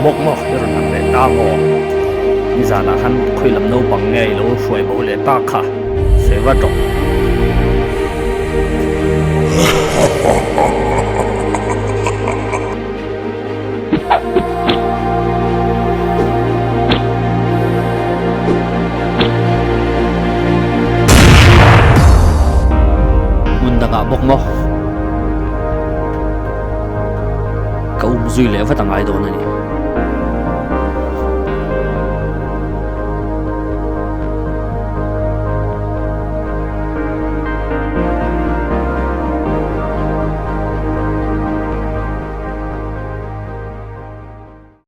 bok mo ron ang le ta mo ni zana han khui lam no bang ngai lo shoi bo le ta kha seva to nga bok mo ka zui le fa tang ai do na ni